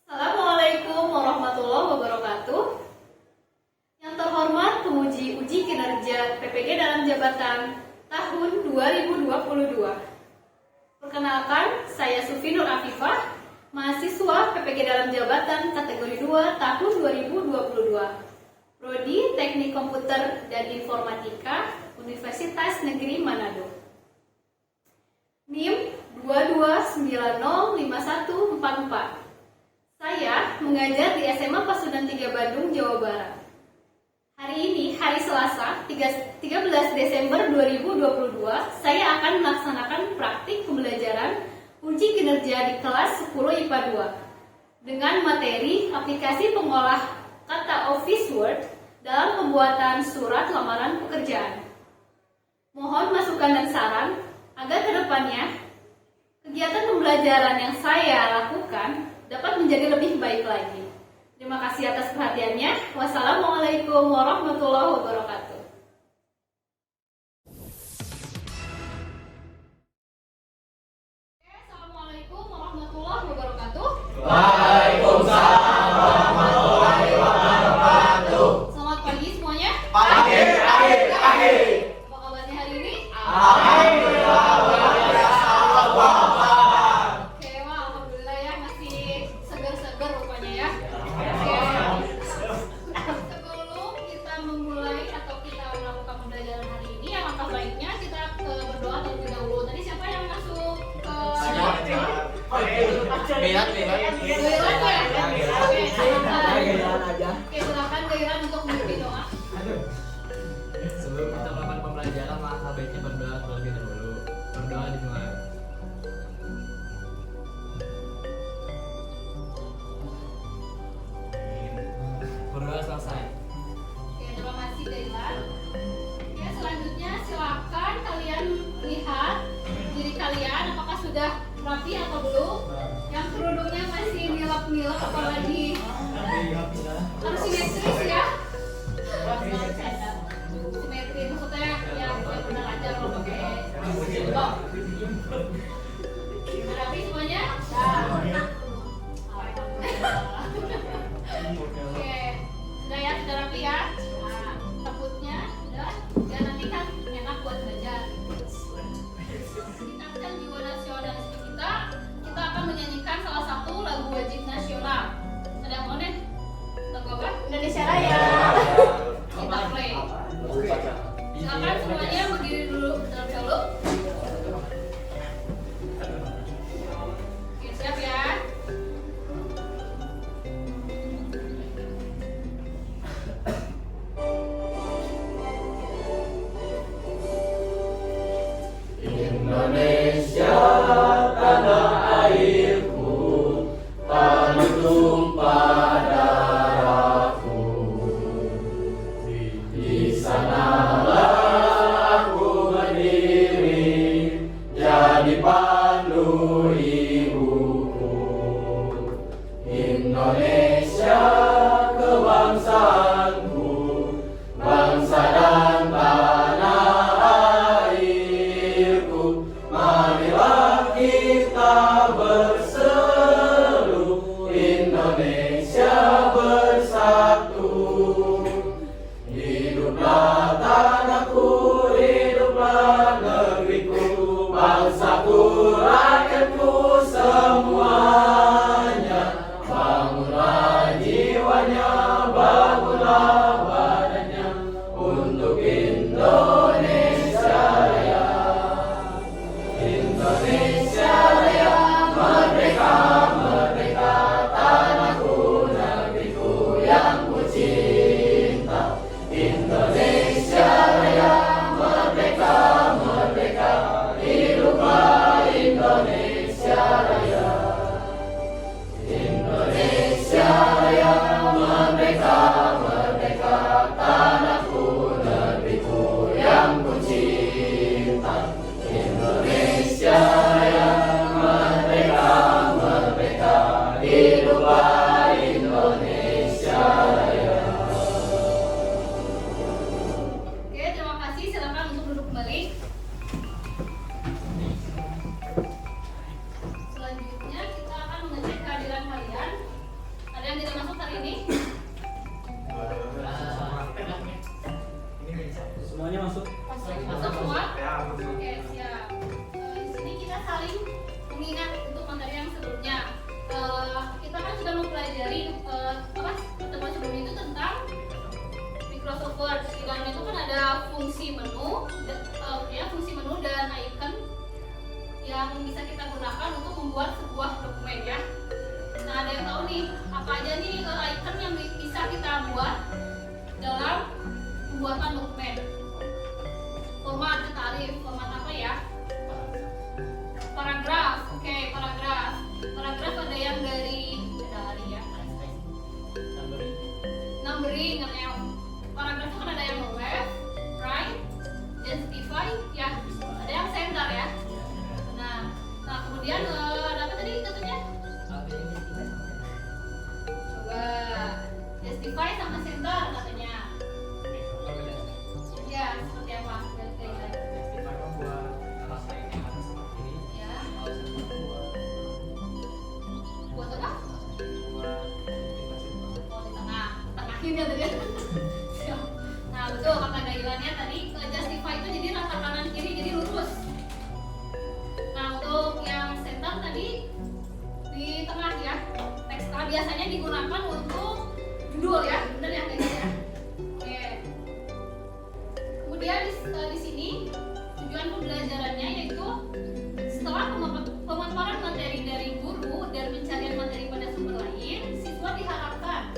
Assalamualaikum warahmatullahi wabarakatuh. Yang terhormat penguji uji kinerja PPG dalam jabatan tahun 2022. Perkenalkan, saya Sufi Nur Afifah, mahasiswa PPG dalam jabatan kategori 2 tahun 2022. Prodi Teknik Komputer dan Informatika, Universitas Negeri Manado. NIM 22905144. Saya mengajar di SMA Pasundan 3 Bandung, Jawa Barat. Hari ini, hari Selasa, 13 Desember 2022, saya akan melaksanakan praktik pembelajaran uji kinerja di kelas 10 IPA 2 dengan materi aplikasi pengolah kata Office Word dalam pembuatan surat lamaran pekerjaan. Mohon masukan dan saran agar kedepannya kegiatan pembelajaran yang saya lakukan dapat menjadi lebih baik lagi. Terima kasih atas perhatiannya. Wassalamualaikum warahmatullahi wabarakatuh. Assalamualaikum warahmatullahi wabarakatuh. Waalaikumsalam warahmatullahi wabarakatuh. Selamat pagi semuanya. Pagi. Apa kabarnya hari ini? Alhamdulillah luar biasa Bapak. Oke, wah, alhamdulillah ya, masih segar-segar rupanya ya. Oke. Sebelum kita memulai atau kita melakukan pembelajaran hari ini, alangkah baiknya kita berdoa terlebih dahulu. Tadi siapa yang masuk ke Lihat. Gairan ya? Oke, silakan. aja. Oke, silakan Gairan untuk memimpin doa. Sebelum kita melakukan pembelajaran, maka baiknya berdoa terlebih dahulu. Berdoa dimulai. Berdoa selesai. Oke, terima kasih Gairan. Oke, selanjutnya silakan kalian lihat diri kalian apakah sudah rapi atau belum. Yang kerudungnya masih nilap-nilap apalagi harus simetris ya. Simetris maksudnya ya benar aja kalau pakai jilbab. Sudah rapi semuanya? Oke, sudah ya, sudah rapi ya. Nah, rambutnya sudah, ya nanti kan enak buat belajar. Meningkatkan jiwa nasionalisme kita akan menyanyikan salah satu lagu wajib nasional. Ada yang mau nih? Lagu apa? Indonesia Raya. Kita play. Silakan semuanya berdiri dulu terlebih dahulu. Oke, siap ya. Indonesia tanah airku, tanah tumpah darahku. Di sanalah aku berdiri, jadi pandu ibuku. Indonesia kebangsaanku, bangsa dan tanah airku. Marilah kita berseru, Indonesia bersatu. Hiduplah tanahku, hiduplah negeriku, bangsaku, rakyatku, yang bisa kita gunakan untuk membuat sebuah dokumen ya. Nah, ada yang tahu nih apa aja nih item yang bisa kita buat dalam pembuatan dokumen? Format tarif, format apa ya? Paragraf, oke, paragraf. Paragraf ada yang dari ya, numbering, katanya. Paragraf itu kan ada yang left, right, justify, ya. Ada yang center ya. Nah kemudian ada apa tadi katanya? Coba justify sama center katanya. Ya, seperti apa? Ya. Buat apa? Oh, di tengah. Tengahin ya tadi. Nah, betul kata Gailannya tadi, justify itu jadi rata kanan kiri jadi lurus. Nah, untuk yang center tadi di tengah ya. Teks biasanya digunakan untuk judul ya, benar ya kayak gitu ya. Oke. Kemudian di sini tujuan pembelajarannya yaitu setelah pemaparan materi dari guru dan pencarian materi pada sumber lain, siswa diharapkan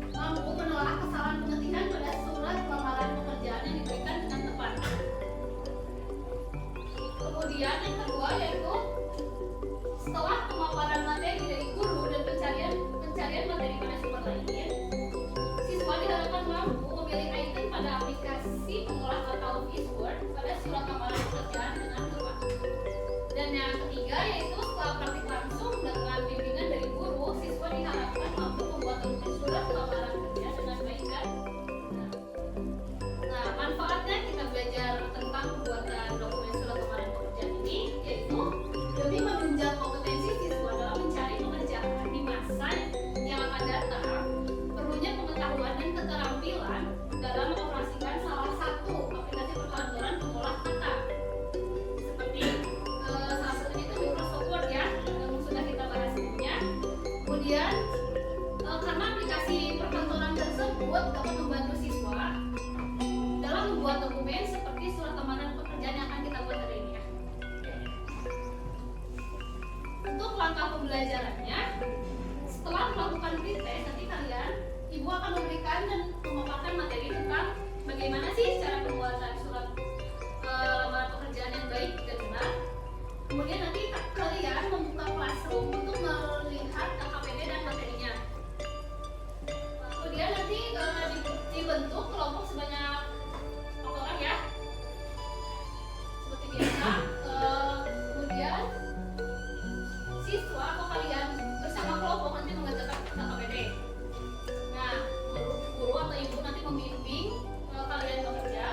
mampu menelaah kesalahan pengetikan pada surat lamaran pekerjaan yang diberikan dengan tepat. Kemudian yang kedua yaitu setelah pemaparan materi dari guru dan pencarian materi pada sumber lain, siswa diharapkan mampu memilih item pada aplikasi pengolah katalog Eastword pada surat lamaran pekerjaan dengan tepat. Dan yang ketiga yaitu setelah praktik langsung dengan bimbingan dari guru, siswa diharapkan mampu membuat dokumen surat lamaran kerja dengan baik dan benar. Nah, manfaatnya kita belajar tentang pembuatan dokumen surat lamaran pekerjaan ini yaitu demi menunjang kompetensi siswa dalam mencari pekerjaan di masa yang akan datang. Perlunya pengetahuan dan keterampilan dalam mengoperasikan salah satu aplikasi perkantoran pengolah kata. Seperti salah satunya itu Microsoft Word ya, yang sudah kita bahas sebelumnya. Kemudian karena aplikasi perkantoran tersebut dapat membantu siswa dalam membuat dokumen seperti surat lamaran pekerjaan yang akan kita buat hari ini ya. Untuk langkah pembelajarannya, setelah melakukan pretest, nanti ibu akan memberikan dan memaparkan materi tentang bagaimana sih cara pembuatan surat lamaran pekerjaan yang baik dan benar. Kemudian nanti kalian membuka classroom untuk melihat KKPD dan materinya. Kemudian nanti dibentuk kelompok sebanyak 4 orang ya, seperti biasa. Kemudian siswa atau kalian bersama kelompok nanti mengerjakan KKPD. Nah, guru atau ibu nanti membimbing kalian bekerja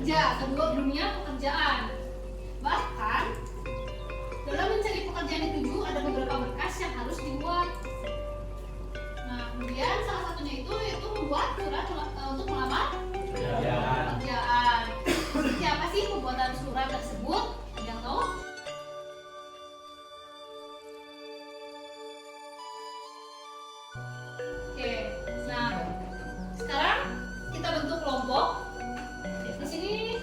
kerja, kedua dunia pekerjaan. Bahkan dalam mencari pekerjaan dituju ada beberapa berkas yang harus dibuat. Nah, kemudian salah satunya itu yaitu membuat surat untuk melamar pekerjaan. Seperti apa sih pembuatan surat tersebut? Ada yang tahu? Oke, nah sekarang kita bentuk kelompok. Di sini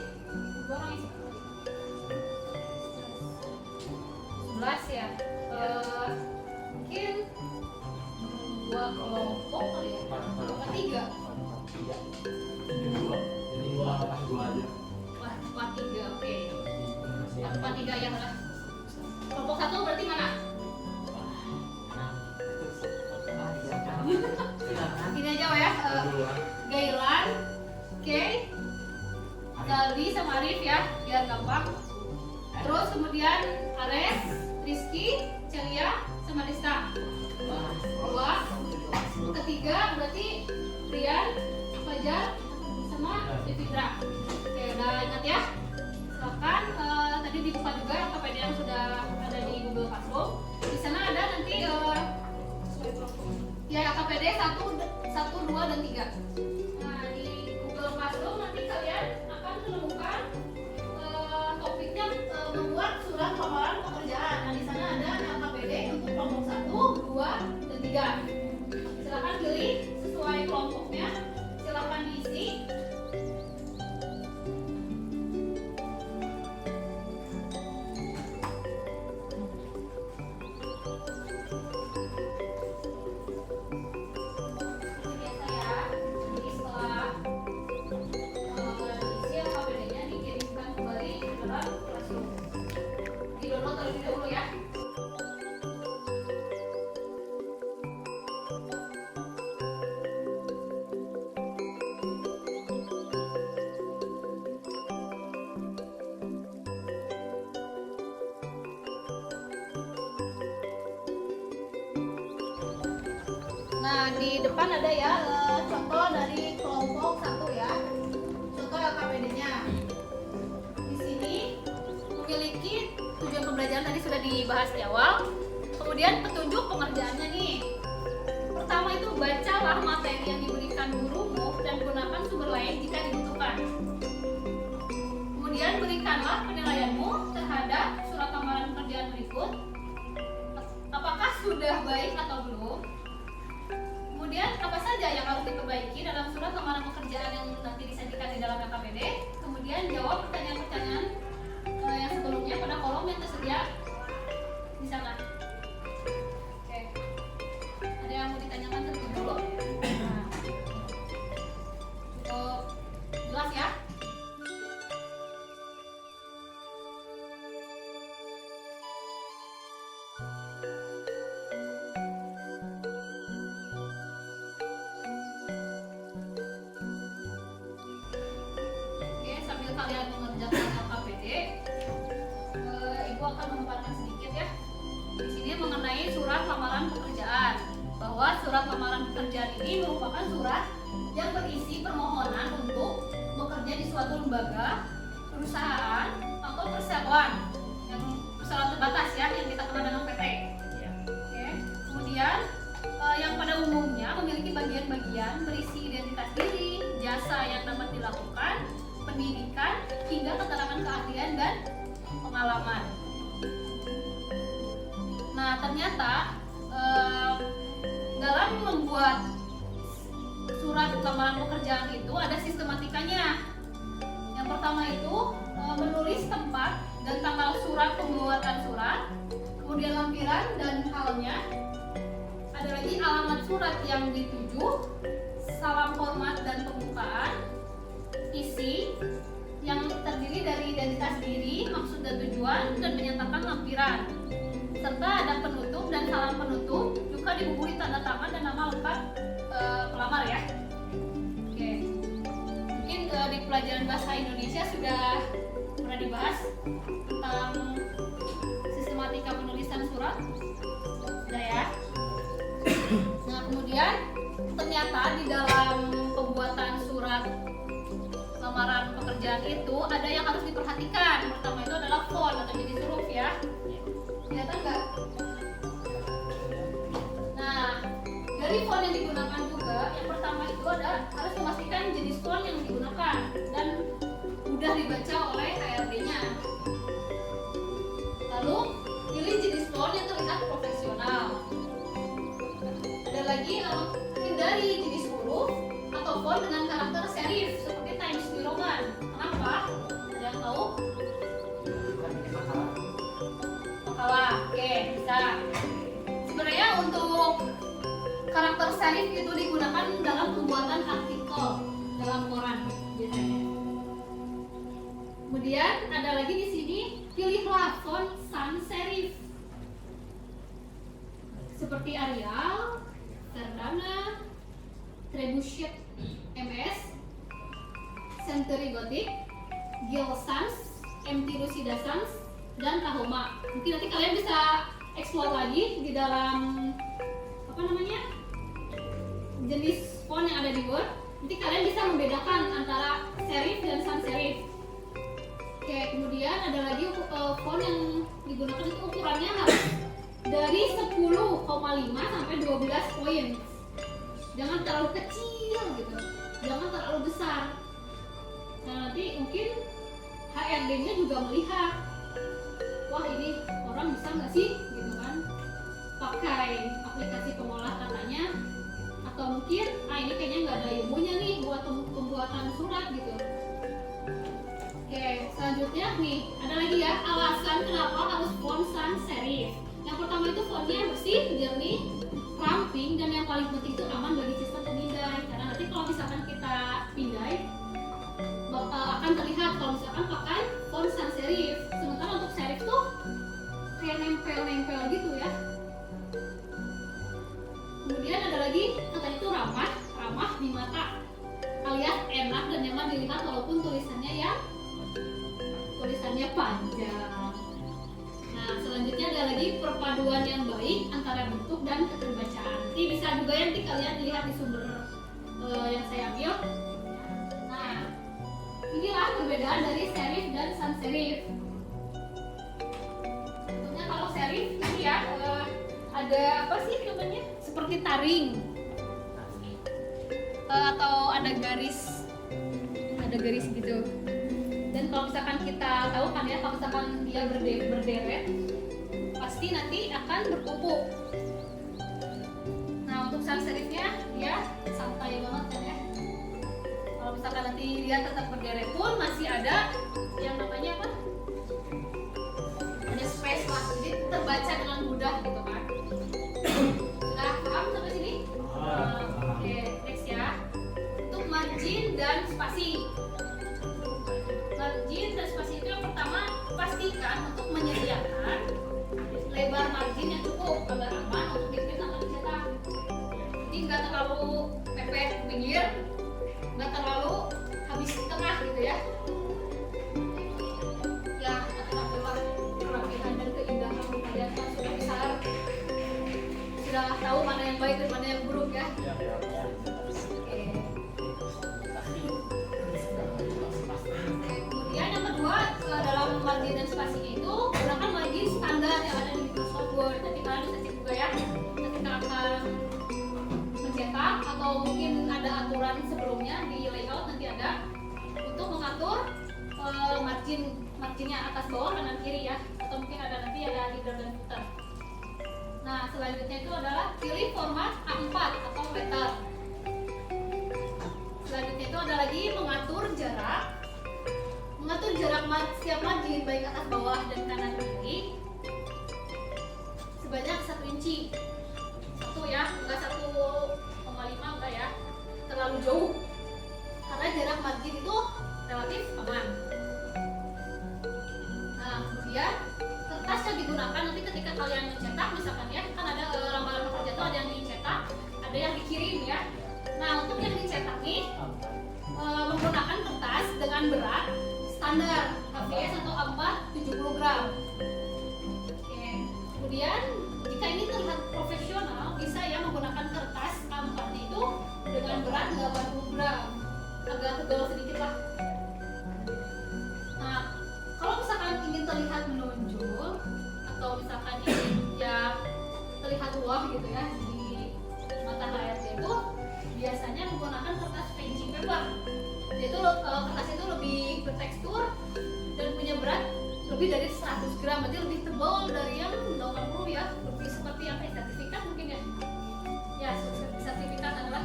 dua orang isi 11 ya. Mungkin dua kelompok kali ya. Apa tiga? Wah, tiga, oke. Apa tiga yang lah? Kelompok satu berarti mana? Gini aja ya. Gailan, Kay, Galdi sama Arif ya, biar gampang. Terus kemudian Ares, Rizky, Celia, sama Rista. Dua. Ketiga berarti Rian, Fajar, sama Fitra. Oke, udah ingat ya? Silakan tadi dibuka juga KPD yang sudah ada di Google Classroom. Di sana ada nanti ya KPD 1, 2, dan 3. Nah, di Google Classroom nanti kalian akan menemukan topiknya membuat surat lamaran pekerjaan. Nah, di sana ada KPD untuk kelompok 1, 2, dan 3. Silakan pilih sesuai kelompoknya. Silakan diisi. Nah, di depan ada ya contoh dari kelompok 1 ya. Contoh KPD-nya. Di sini memiliki tujuan pembelajaran tadi sudah dibahas di awal. Kemudian petunjuk pengerjaannya nih. Pertama itu bacalah materi yang diberikan gurumu dan gunakan sumber lain jika dibutuhkan. Kemudian berikanlah penilaianmu terhadap surat lamaran pekerjaan berikut. Apakah sudah baik atau belum? Kemudian apa saja yang harus diperbaiki dalam surat lamaran pekerjaan yang nanti disajikan di dalam KPD. Kemudian jawab pertanyaan-pertanyaan yang sebelumnya pada kolom yang tersedia di sana. Oke. Ada yang mau ditanyakan terlebih dulu? Nah, cukup jelas ya? Kalian mengerjakan KPD, Ibu akan memaparkan sedikit ya. Di sini mengenai surat lamaran pekerjaan, bahwa surat lamaran pekerjaan ini merupakan surat yang berisi permohonan untuk bekerja di suatu lembaga, perusahaan, atau persatuan yang persatuan terbatas ya, yang kita kenal dengan PT. Oke. Kemudian yang pada umumnya memiliki bagian-bagian berisi identitas diri, jasa yang dapat dilakukan, pendidikan, hingga keterangan keahlian dan pengalaman. Nah, ternyata dalam membuat surat lamaran pekerjaan itu ada sistematikanya. Yang pertama itu menulis tempat dan tanggal surat pembuatan surat, kemudian lampiran dan halnya. Ada lagi alamat surat yang dituju, salam hormat dan pembukaan, isi yang terdiri dari identitas diri, maksud dan tujuan, dan menyatakan lampiran, serta ada penutup dan salam penutup, juga dibubuhi tanda tangan dan nama lengkap pelamar ya. Oke, mungkin di pelajaran bahasa Indonesia sudah pernah dibahas tentang sistematika penulisan surat, sudah ya. Nah, kemudian ternyata di dalam pembuatan surat lamaran pekerjaan itu ada yang harus diperhatikan. Pertama itu adalah font atau jenis huruf ya. Kelihatan nggak? Nah, dari font yang digunakan juga, yang pertama itu harus memastikan jenis font yang digunakan dan mudah dibaca oleh HRD-nya. Lalu pilih jenis font yang terlihat profesional. Ada lagi hindari jenis huruf atau font dengan karakter serif seperti Times New Roman. Kenapa? Ada yang tahu? Makalah. Oke, bisa. Sebenarnya untuk karakter serif itu digunakan dalam pembuatan artikel dalam koran biasanya. Kemudian ada lagi di sini, pilihlah font sans serif seperti Arial, Verdana, Trebuchet MS, Century Gothic, Gill Sans, MT Lucida Sans, dan Tahoma. Mungkin nanti kalian bisa explore lagi di dalam jenis font yang ada di Word. Nanti kalian bisa membedakan antara serif dan sans serif. Oke, kemudian ada lagi font yang digunakan itu ukurannya harus dari 10,5 sampai 12 poin. Jangan terlalu kecil gitu, jangan terlalu besar. Nah, nanti mungkin HRD-nya juga melihat, wah ini orang bisa nggak sih gitu kan pakai aplikasi pengolah katanya, atau mungkin ini kayaknya nggak ada ilmunya nih buat pembuatan surat gitu. Oke, selanjutnya nih ada lagi ya alasan kenapa harus font sans serif. Yang pertama itu fontnya bersih, jernih, ramping, dan yang paling penting itu aman bagi sistem pemindai. Karena nanti kalau misalkan kita pindai akan terlihat kalau misalkan pakai font sans serif. Sementara untuk serif tuh kayak nempel-nempel gitu ya. Kemudian ada lagi katanya itu ramah di mata, alias enak dan nyaman dilihat walaupun tulisannya panjang. Nah, selanjutnya ada lagi perpaduan yang baik antara bentuk dan keterbacaan. Nanti bisa juga nanti kalian lihat di sumber yang saya ambil. Nah, inilah perbedaan dari serif dan sans serif. Contohnya kalau serif ini ya ada apa sih namanya? Seperti taring atau ada garis gitu. Dan kalau misalkan kita tahu kan ya, kalau misalkan dia berderet pasti nanti akan bertumpuk. Nah, untuk sans serifnya ya santai banget kan ya. Kalau misalkan nanti dia tetap berderet pun masih ada yang namanya apa? Ada space lah, jadi terbaca dengan mudah gitu kan. Sudah paham sampai sini? Oke, next ya. Untuk margin dan spasi. Margin dan spasi itu yang pertama, pastikan untuk menyediakan lebar margin yang cukup agar aman untuk diprint atau dicetak. Jadi nggak terlalu mepet ke pinggir, nggak terlalu habis di tengah gitu ya. Ya, alhamdulillah kerapihan dan keindahan kalian kan sudah besar, sudah tahu mana yang baik dan mana yang buruk ya. Kemudian yang kedua, dalam margin dan spasinya itu gunakan margin standar yang ada di Microsoft Word. Nanti kalian bisa cek juga ya ketika akan mencetak, atau mungkin ada aturan sebelumnya di layout nanti ada untuk mengatur marginnya atas bawah kanan kiri ya, atau mungkin ada nanti ada header dan footer. Nah, selanjutnya itu adalah pilih format A4 atau letter. Selanjutnya itu ada lagi mengatur jarak setiap margin baik atas bawah dan kanan kiri sebanyak 1 inci. Satu ya, enggak 1,5 enggak ya, terlalu jauh karena jarak margin itu relatif aman. Nah, kemudian kertas yang digunakan nanti ketika kalian mencetak, misalkan ya kan ada lembaran pekerja itu ada yang dicetak, ada yang dikirim ya. Nah, untuk yang dicetak nih menggunakan kertas dengan berat standar HVS atau A4 70 gram. Oke. Kemudian jika ini terlihat profesional, bisa ya menggunakan kertas A4 itu dengan berat 80 gram, agak tebal sedikit lah. gitu ya di mata HRD itu biasanya menggunakan kertas painting paper. Itu kertas itu lebih bertekstur dan punya berat lebih dari 100 gram, berarti lebih tebal dari yang 80 ya, lebih seperti yang kayak sertifikat mungkin ya. Ya, sertifikat adalah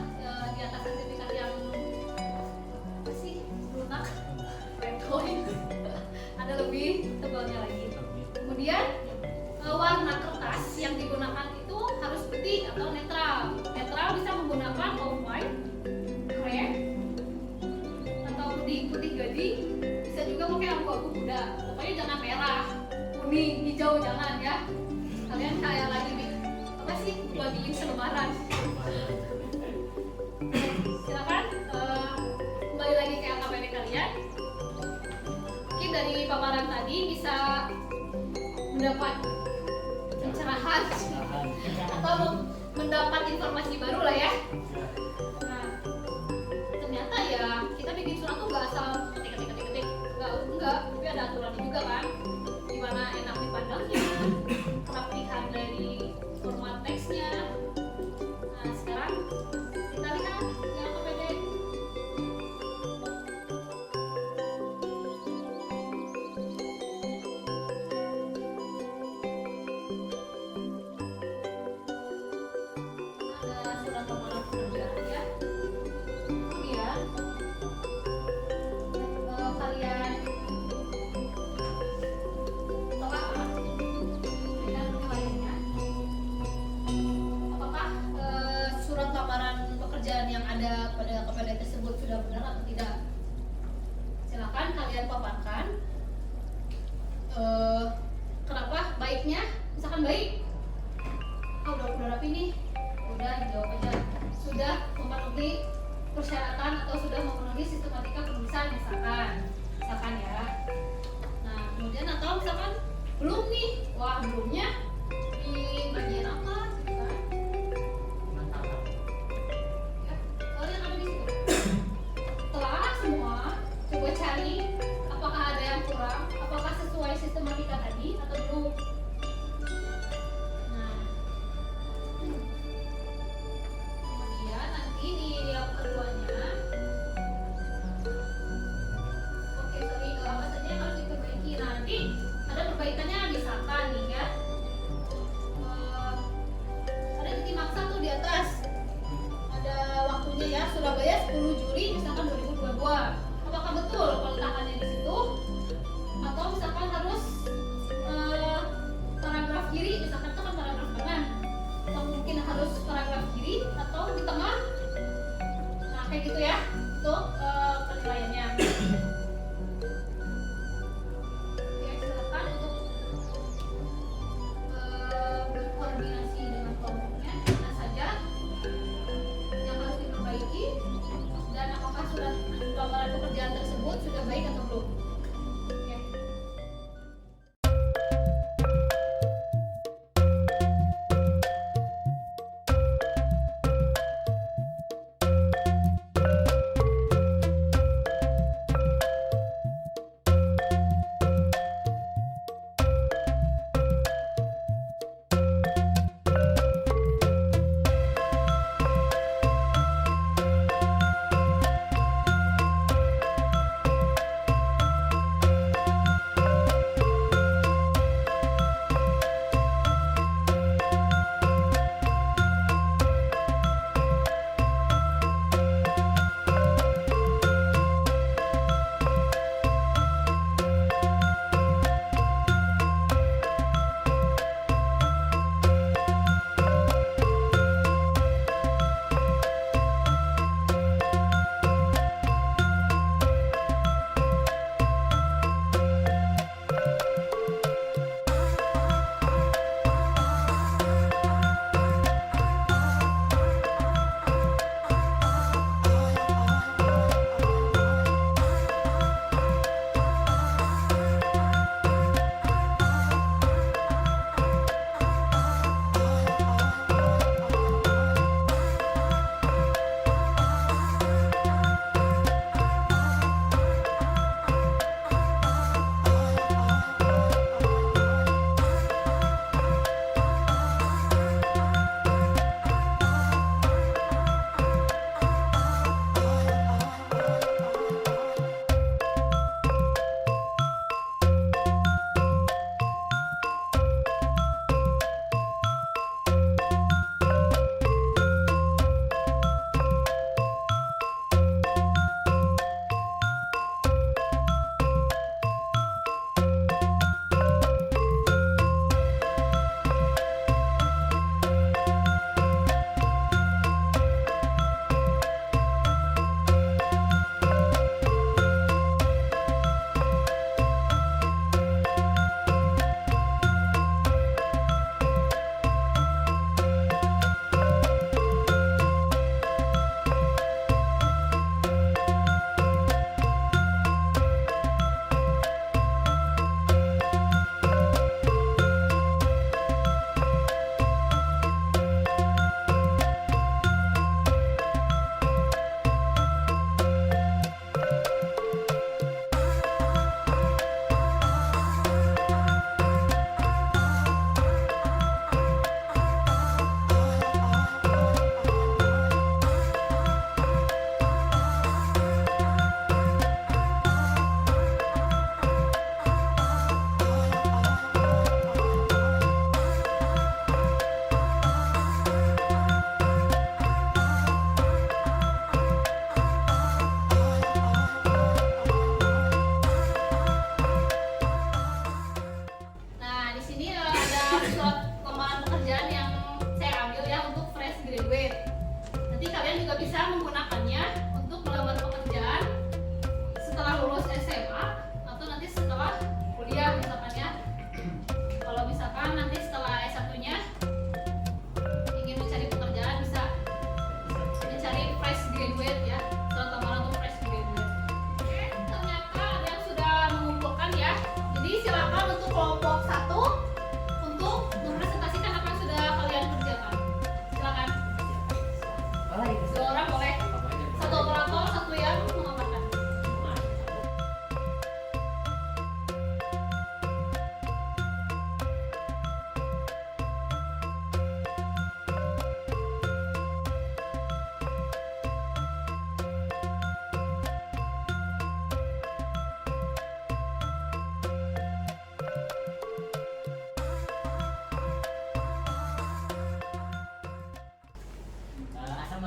di atas sertifikat yang apa sih, lunak, red coin, ada lebih tebalnya lagi. Kemudian warna kertas yang digunakan itu harus putih atau netral. Netral bisa menggunakan off white, krem, atau putih gading. Bisa juga pakai abu-abu muda. Pokoknya jangan merah, kuning, hijau jangan ya. Kalian kayak lagi nih apa sih bagiin selebaran. Silakan kembali lagi ke AKPD kalian. Mungkin dari paparan tadi bisa mendapat pencerahan atau mendapat informasi baru lah ya. Nah, ternyata ya kita bikin surat tuh nggak asal ketik, enggak, tapi ada aturannya juga kan, gimana enak dipandangnya, kerapihan dari format teksnya. Nah, sekarang kita lihat di AKPD. Ada surat lamaran pekerjaan.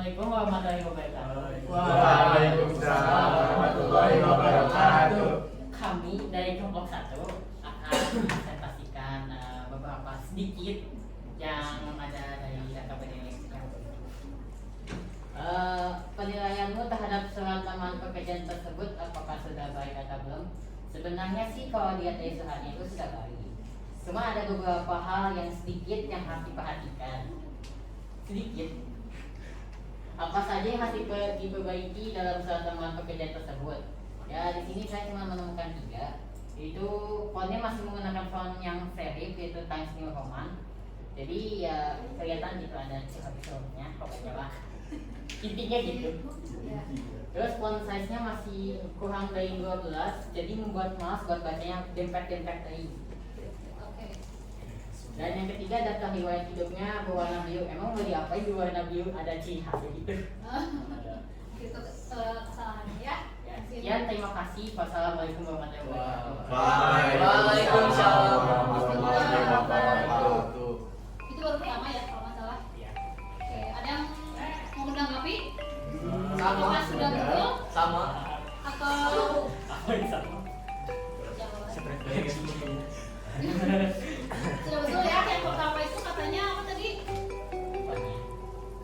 Assalamualaikum warahmatullahi wabarakatuh. Waalaikumsalam warahmatullahi wabarakatuh. Kami dari kelompok 1 akan presentasikan beberapa sedikit yang ada dari data penilaian. Penilaianmu terhadap surat lamaran pekerjaan tersebut apakah sudah baik atau belum? Sebenarnya sih kalau dilihat dari suratnya itu sudah baik. Cuma ada beberapa hal yang sedikit yang harus diperhatikan. Sedikit. Apa saja yang harus diperbaiki dalam surat lamaran pekerjaan tersebut? Ya, di sini saya cuma menemukan 3. Itu fontnya masih menggunakan font yang serif, yaitu Times New Roman. Jadi ya kelihatan gitu ada cerita-ceritanya, pokoknya lah. Intinya gitu. Terus font size-nya masih kurang dari 12, jadi membuat malas buat bacanya dempet-dempet tadi. Dan yang ketiga, daftar riwayat hidupnya berwarna biru. Emang mau diapain berwarna biru? Ada ciri khasnya gitu. Itu kesalahannya ya. Sekian, terima kasih. Wassalamualaikum warahmatullahi wabarakatuh. Waalaikumsalam warahmatullahi wabarakatuh. Itu baru pertama ya kalau nggak salah. Iya. Oke, ada yang mau menanggapi? Sama. Apakah sudah betul Sama. atau Apa yang sama? sudah betul ya? Yang pertama itu katanya apa tadi?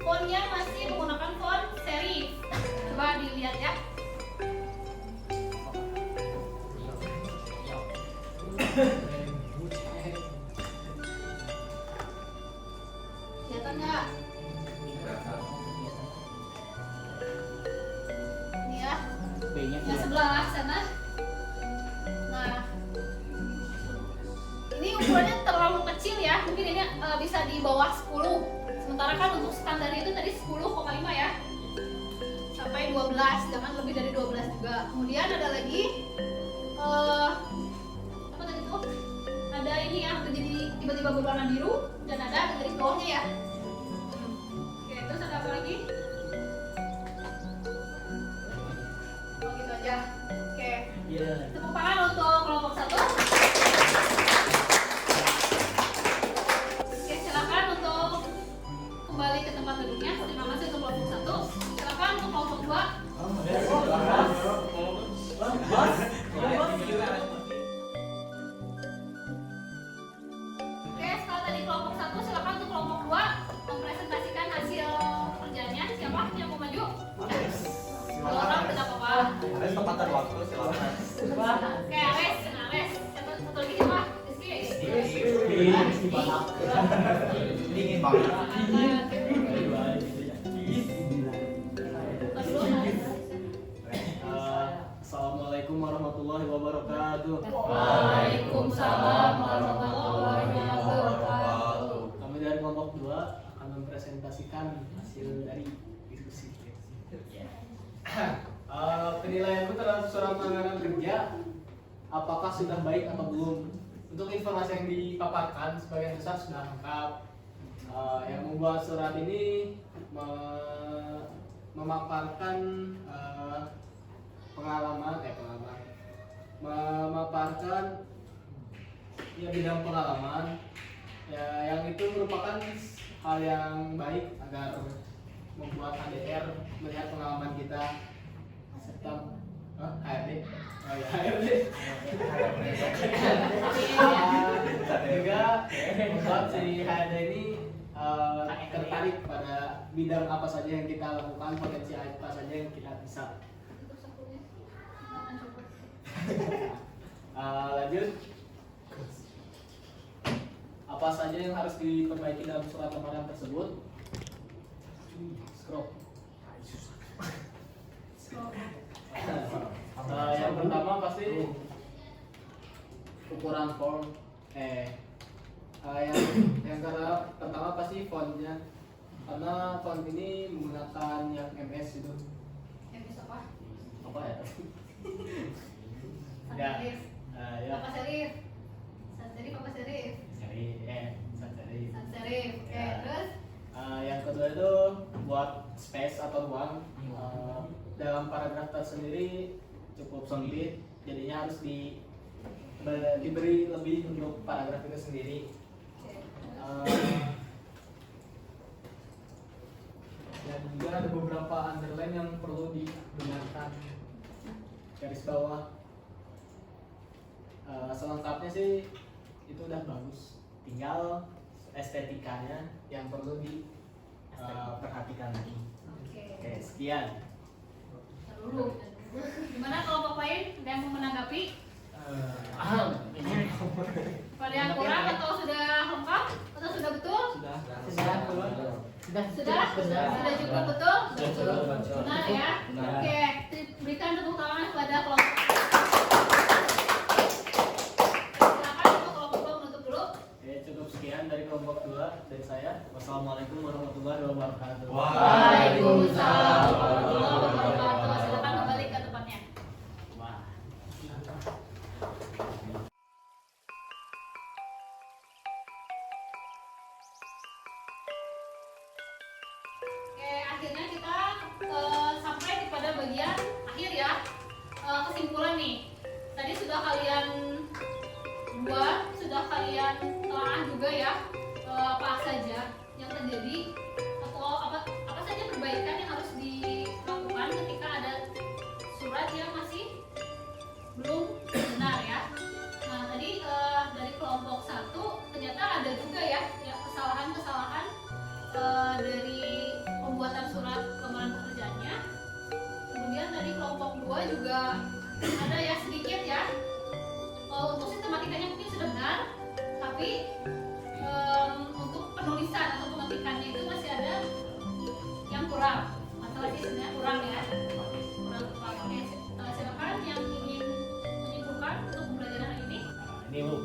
Fontnya masih menggunakan font serif. Coba dilihat ya. Kelihatan nggak? Ini ya, B-nya yang sebelah sana. Nah, ini ukurannya terlalu kecil ya. Mungkin ini bisa di bawah 10. Sementara kan untuk standar itu tadi 10,5 ya. Sampai 12, jangan lebih dari 12 juga. Kemudian ada lagi apa tadi tuh? Ada ini ya, jadi tiba-tiba berwarna biru dan ada garis bawahnya ya. Oke, terus ada apa lagi? Oh gitu aja. Oke. Iya. Tepuk tangan untuk kelompok 1. Oke, silakan untuk kembali ke tempat duduknya. Terima kasih untuk kelompok 1. Silakan untuk kelompok 2. Oke, setelah tadi kelompok 1, silakan untuk kelompok 2 mempresentasikan hasil kerjanya. Siapa yang mau maju? Kalau orang tidak apa-apa. Ada kesempatan waktu silakan. Oke, Ares. Satu lagi siapa? Rizky. Dingin banget. Assalamualaikum warahmatullahi wabarakatuh. Waalaikumsalam warahmatullahi wabarakatuh. Kami dari kelompok 2 akan mempresentasikan hasil dari diskusi. Penilaianku terhadap surat lamaran kerja apakah sudah baik atau belum? Untuk informasi yang dipaparkan sebagian besar sudah lengkap. Yang membuat surat ini memaparkan memaparkan ya bidang pengalaman ya yang itu merupakan hal yang baik agar membuat HDR melihat pengalaman kita serta HRD juga membuat si HRD ini tertarik pada bidang apa saja yang kita lakukan, potensi apa saja yang kita bisa. Lanjut, apa saja yang harus diperbaiki dalam surat lamaran tersebut? Scroll. Yang pertama pasti ukuran form. Yang pertama pasti fontnya, karena font ini menggunakan yang MS itu. MS apa? Apa ya? Serif. Ya. Apa serif? Sans serif apa serif? Sans serif. Sans serif. Oke, Ya. terus? Yang kedua itu buat space atau ruang dalam paragraf tersendiri cukup sempit, jadinya harus diberi lebih untuk paragraf itu sendiri. Oke. Dan juga ada beberapa underline yang perlu dibenarkan. Garis bawah. Selengkapnya sih itu udah bagus. Tinggal estetikanya yang perlu diperhatikan lagi. Oke, sekian. Dulu. Gimana kalau Pak Pain ada yang mau menanggapi? Pada yang kurang atau sudah lengkap atau sudah betul? Sudah cukup betul? Benar ya? Oke, berikan tepuk tangan kepada kelompok. Silakan untuk kelompok 2 menutup dulu. Oke, cukup sekian dari kelompok 2 dari saya. Wassalamualaikum warahmatullahi wabarakatuh. Waalaikumsalam warahmatullahi wabarakatuh. Silakan kembali ke tempatnya. Wah. Oke, akhirnya kita sampai kepada bagian akhir ya. Kesimpulan nih. Tadi sudah kalian buat, sudah kalian telah juga ya apa saja yang terjadi atau apa saja perbaikan yang harus dilakukan ketika ada surat yang masih belum benar ya. Nah tadi dari kelompok 1 ternyata ada juga ya kesalahan-kesalahan dari pembuatan surat lamaran pekerjaannya. Kemudian dari kelompok 2 juga ada ya sedikit ya untuk sistematikanya mungkin sudah benar, tapi untuk penulisan atau pemetikannya itu masih ada yang kurang. Masalah sih sebenarnya kurang ya, kurang tepat. Oke, silakan yang ingin menyimpulkan untuk pembelajaran hari ini. Ini Bu.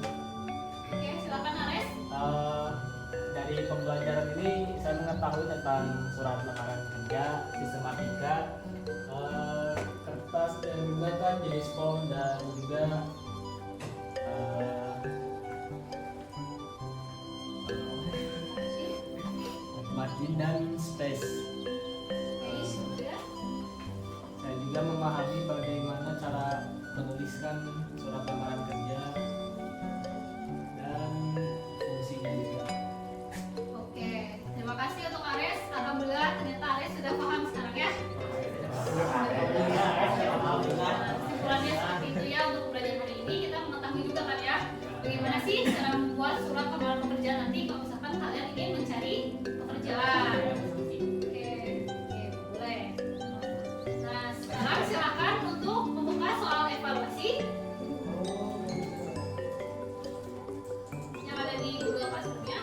Oke, silakan Ares. Dari pembelajaran ini saya mengetahui tentang surat lamaran kerja, sistematika, kertas dan juga kan jenis form dan juga margin dan space. Kemudian Saya juga memahami bagaimana cara menuliskan surat lamaran kerja dan fungsinya juga. oke, terima kasih untuk Ares. Alhamdulillah ternyata Ares sudah paham sekarang ya. Kesimpulannya seperti itu ya untuk pembelajaran hari ini. Kita mengetahui juga kan ya bagaimana sih cara membuat surat lamaran pekerjaan nanti kalau misalkan kalian ingin mencari pekerjaan. Oke, boleh. Nah sekarang silakan untuk membuka soal evaluasi yang ada di Google Classroom-nya.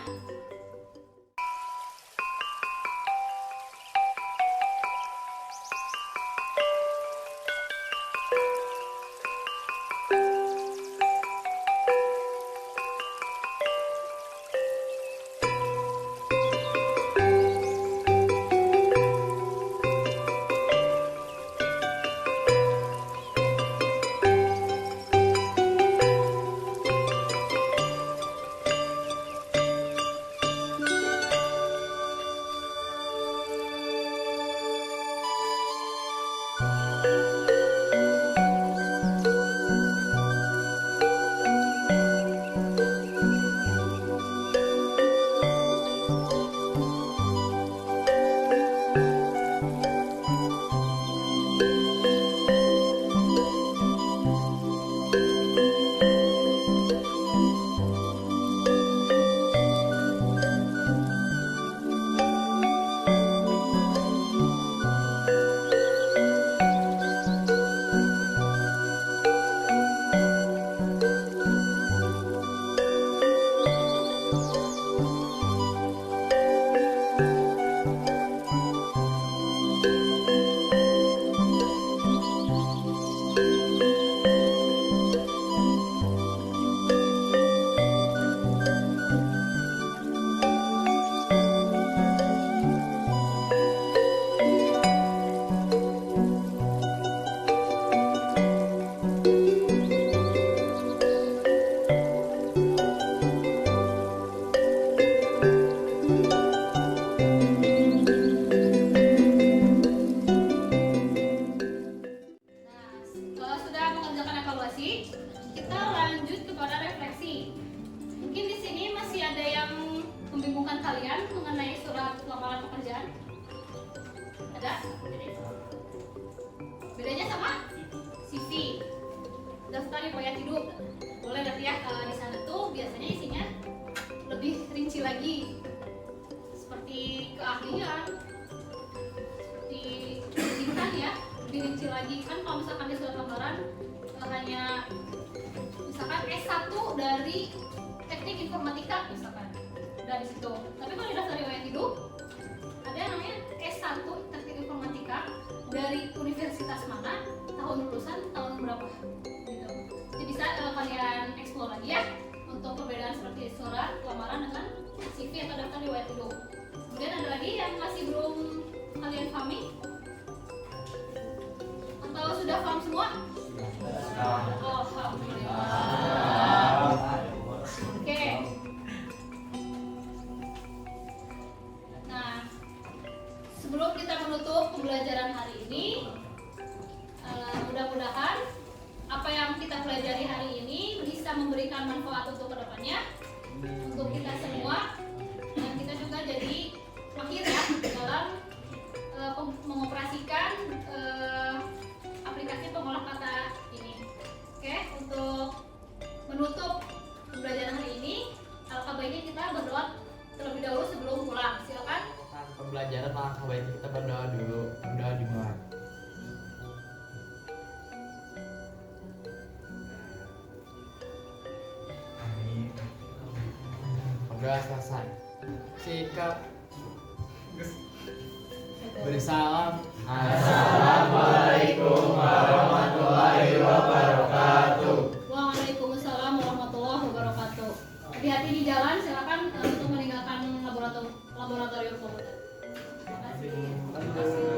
membingungkan kalian mengenai surat lamaran pekerjaan? Ada? Bedanya sama CV. Daftar riwayat hidup. Boleh nanti ya di sana tuh biasanya isinya lebih rinci lagi. Seperti keahlian, seperti pendidikan ya, lebih rinci lagi. Kan kalau misalkan di surat lamaran hanya misalkan S1 dari teknik informatika misalkan dari situ. Tapi kalau di daftar riwayat hidup ada yang namanya S1 teknik informatika dari universitas mana, tahun lulusan tahun berapa gitu. Jadi bisa kalian explore lagi ya untuk perbedaan seperti surat lamaran dengan CV atau daftar riwayat hidup. Kemudian ada lagi yang masih belum kalian pahami atau sudah paham semua? Alhamdulillah. Oke. Nah, sebelum kita menutup pembelajaran hari ini, mudah-mudahan apa yang kita pelajari hari ini bisa memberikan manfaat untuk kedepannya, untuk kita semua, dan kita juga jadi mahir ya dalam mengoperasikan aplikasi pengolah kata ini. Oke, untuk menutup pembelajaran hari ini, alangkah baiknya kita berdoa terlebih dahulu sebelum pulang. Silakan. Pembelajaran alangkah baiknya kita berdoa dulu. Berdoa dimulai. Amin. Berdoa selesai. Sikap bersalam. Assalamualaikum warahmatullahi wabarakatuh. Waalaikumsalam warahmatullahi wabarakatuh. Hati-hati di jalan, silakan untuk meninggalkan laboratorium komputer. Terima kasih.